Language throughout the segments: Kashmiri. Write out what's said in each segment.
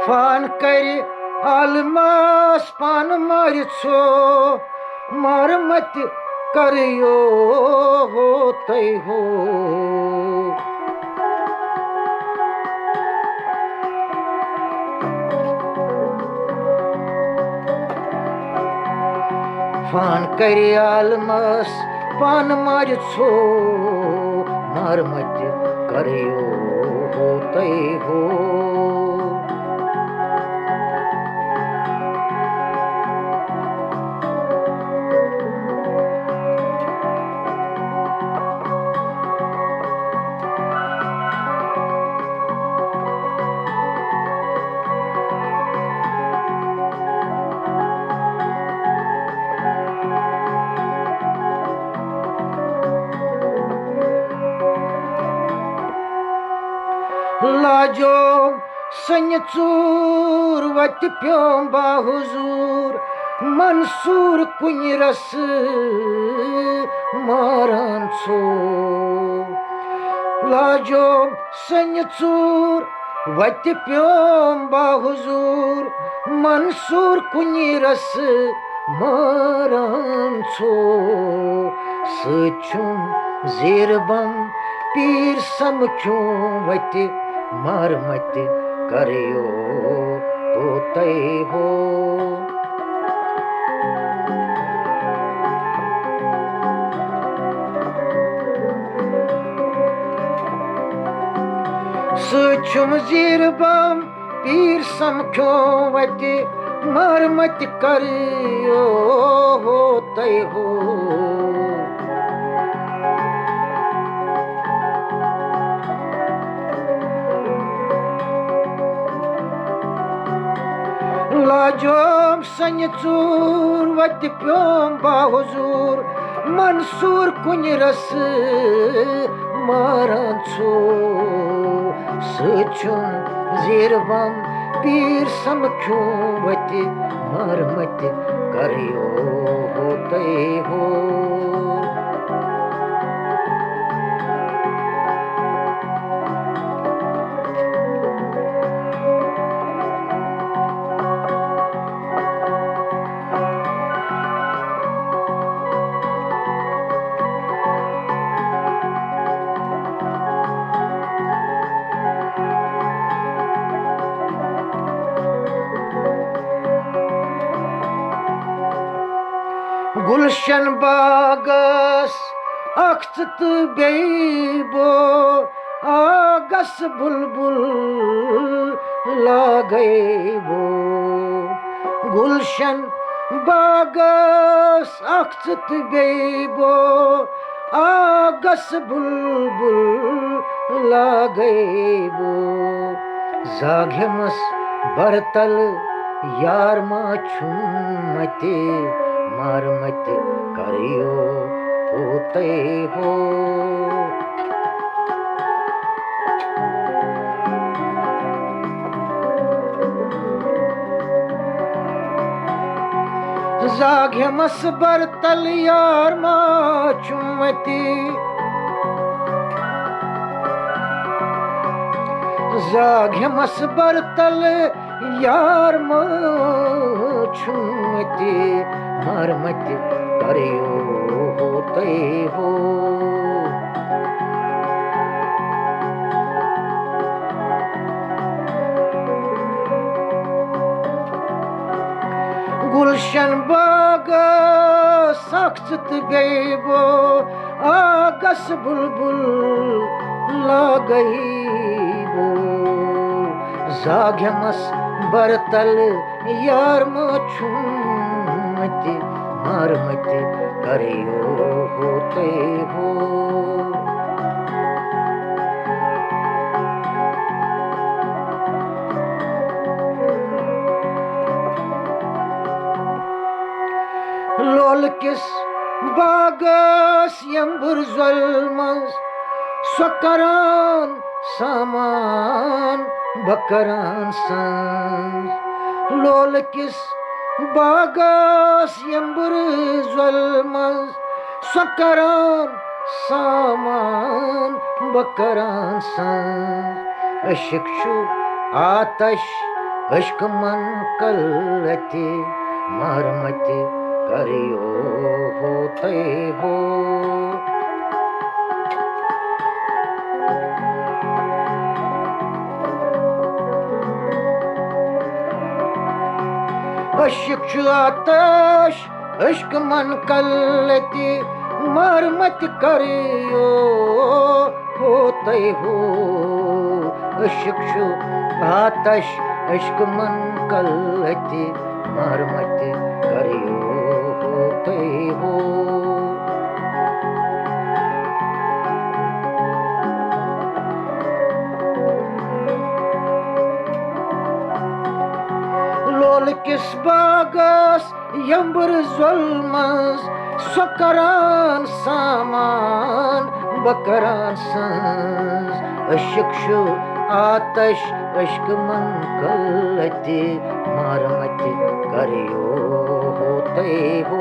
फान कर आलमास पान मारिछो मार मत करियो होते हो। फान कर आलमास पान मारिछो मार मत करियो होते हो। लाजो सन चूर वत प्योम बाहुजूर मंसूर कुन रस मारान छो। लाजो सन चूर वत प्योम बाहुजूर मंसूर कुन रस मारान छो। सचुम जेर बम पीर समख्यो वत मार मत करियो होते हो। सचुम जीर बम पीर समख्यो वत मार मत करियो होते हो। लाजोम सन चूर वत प्योम बाहुजूर मंसूर कुन रस मारान छो। सचुम जेर बम पीर समख्यो वत मार मत करियो होते हो। गुलशन बागस अख्त बेबो आगस बुलबुल लागेबो। गुलशन बागस अख्त बेबो आगस बुलबुल लागेबो। जाघमस बरतल यार मा छुमते मार मत करियो होते हो। जाघमस बरतल यार मा छुमती जाघमस बरतल यार मा छुमती मार मत करियो होते हो। गुलशन बाग सख्त बेबो आगस बुलबुल लागेबो। जाघमस बरतल यार मा छुमती मार मत करियो होते हो। लोल किस बागस यंबुर ज़ुल्मस स्वकरान सामान बकरान सांस। लोल किस बागस यंबुर ज़ुल्मस स्वकरान सामान बकरान सांस। अशिक छु आतश अश्क मन कलती मरमती करियो होते हो। अशिक्ष आतश अश्क मन कलती मरमत करियो होते हो। अशिक्ष आतश अश्क मन कलती मरमत करियो होते हो। लोल किस बागस यंबर जुल्मस सकरान सामान बकरान संस। अशिक्षु आतश अश्क मन कलती मरमत करियो होते हो।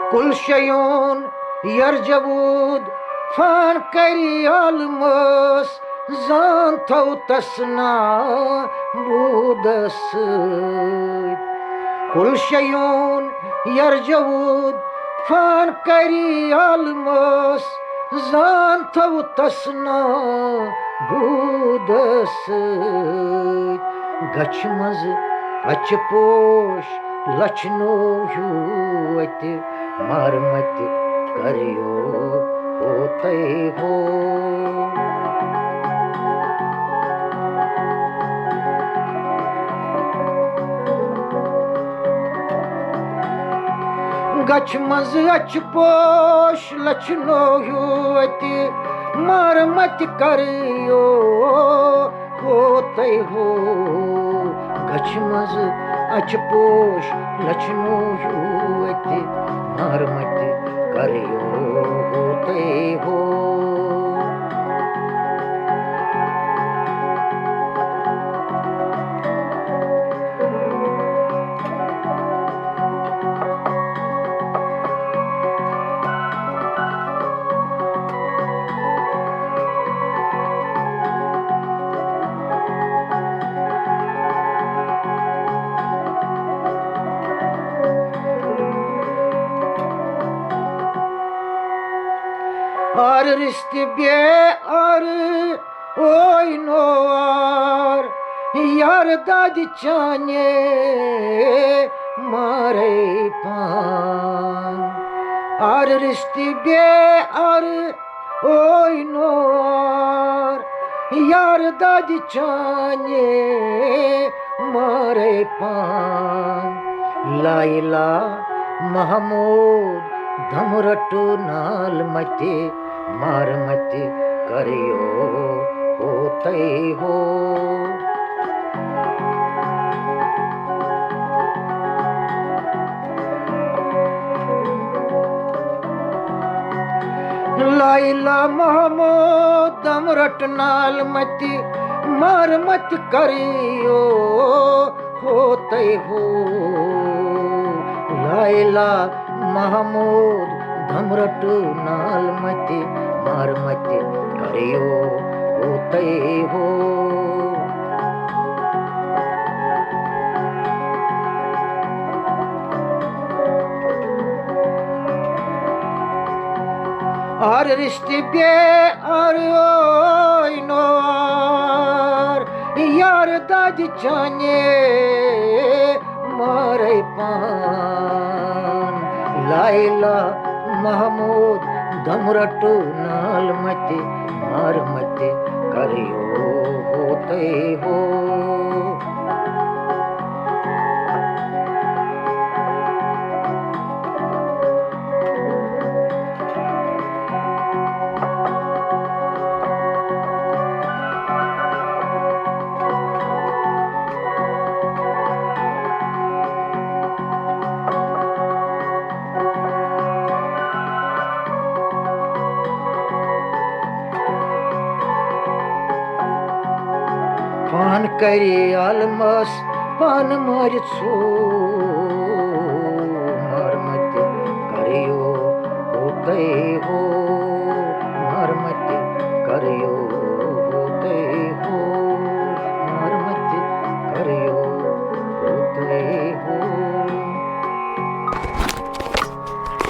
कुल शयून यरजबूद फान करी अलमस जान थौ तसना बूदस। कुल शयून यरजबूद फान करी अलमस जान थौ तसना बूदस। गछ मज अच पोश लछनो हुत मरमत करियो होते हो। गछ मज अच पोश लछनो हुत मरमत करियो होते हो। गछ मज अच पोश लछनो हुत मरमत करियो होते हो। और रिश्ते बे और ओय नोर यार दादी चाने मारे पान। और रिश्ते बे और ओय नोर यार दादी चाने मारे पान। लाइला महमूद धमरटू नाल मते मरमत करियो होते हो। लाइला महमूद धमरट नाल मते मरमत करियो होते हो। लाइला महमूद धमरटू नाल मते मरमत करियो होते हो। और रिश्ते बे और ओय नोर यार दाद चाने मारे पान। लाइला महमूद धमरटू नाल मते मरमत करियो होते हो। करे आलमस पान मारिसो मारमत करियो होते हो मारमत करियो होते हो मारमत करियो होते